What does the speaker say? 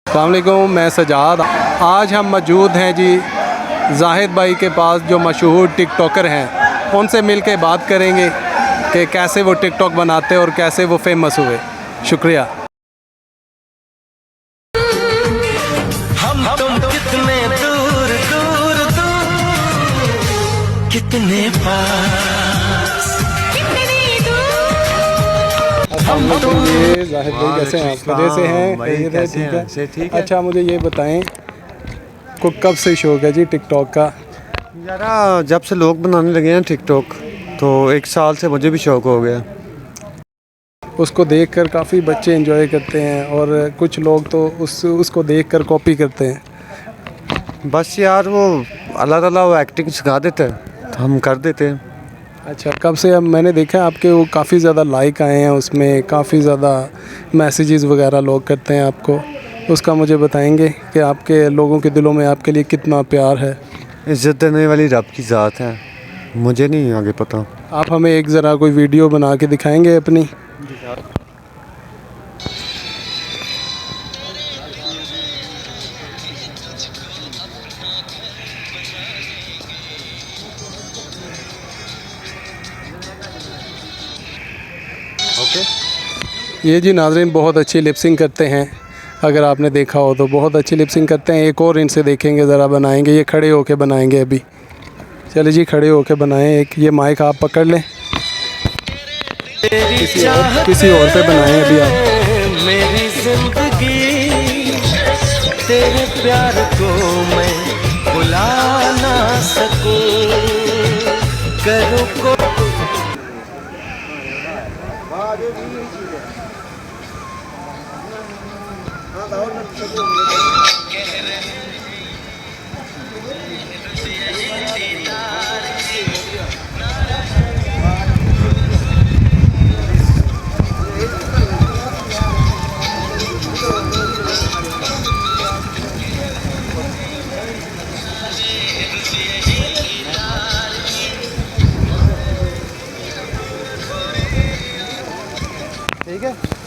अस्सलाम वालेकुम, मैं सजाद। आज हम मौजूद हैं जी जाहिद भाई के पास, जो मशहूर टिक टॉकर हैं। उनसे मिल के बात करेंगे कि कैसे वो टिक टॉक बनाते और कैसे वो फेमस हुए। शुक्रिया। हम तुम कितने दूर दूर दूर, कितने पास कितनी दूर। ये जाहिद भाई कैसे हैं? आप मज़े से हैं? भाई कैसे हैं? से ठीक है। अच्छा, मुझे ये बताएं को कब से शौक है जी टिक टॉक का? यारा जब से लोग बनाने लगे हैं टिक टॉक, तो 1 साल से मुझे भी शौक हो गया। उसको देखकर काफ़ी बच्चे एंजॉय करते हैं और कुछ लोग तो उसको देखकर कॉपी करते हैं। बस यार वो अल्लाह ताला वो एक्टिंग सिखा देता है तो हम कर देते हैं। अच्छा, कब से? अब मैंने देखा आपके वो काफ़ी ज़्यादा लाइक आए हैं, उसमें काफ़ी ज़्यादा मैसेजेस वगैरह लोग करते हैं आपको। उसका मुझे बताएंगे कि आपके लोगों के दिलों में आपके लिए कितना प्यार है। इज़्ज़त देने वाली रब की ज़ात है, मुझे नहीं आगे पता। आप हमें एक ज़रा कोई वीडियो बना के दिखाएंगे अपनी? ओके। ये जी नाज़रीन बहुत अच्छी लिपसिंग करते हैं, अगर आपने देखा हो तो बहुत अच्छी लिपसिंग करते हैं। एक और इनसे देखेंगे, ज़रा बनाएंगे। ये खड़े होके बनाएंगे अभी। चले जी, खड़े होके बनाएं। एक ये माइक आप पकड़ लें, किसी और पे बनाएं अभी आप। मेरी जिंदगी तेरे प्यार को मैं भुला ना सकूं, करूं को ठीक है।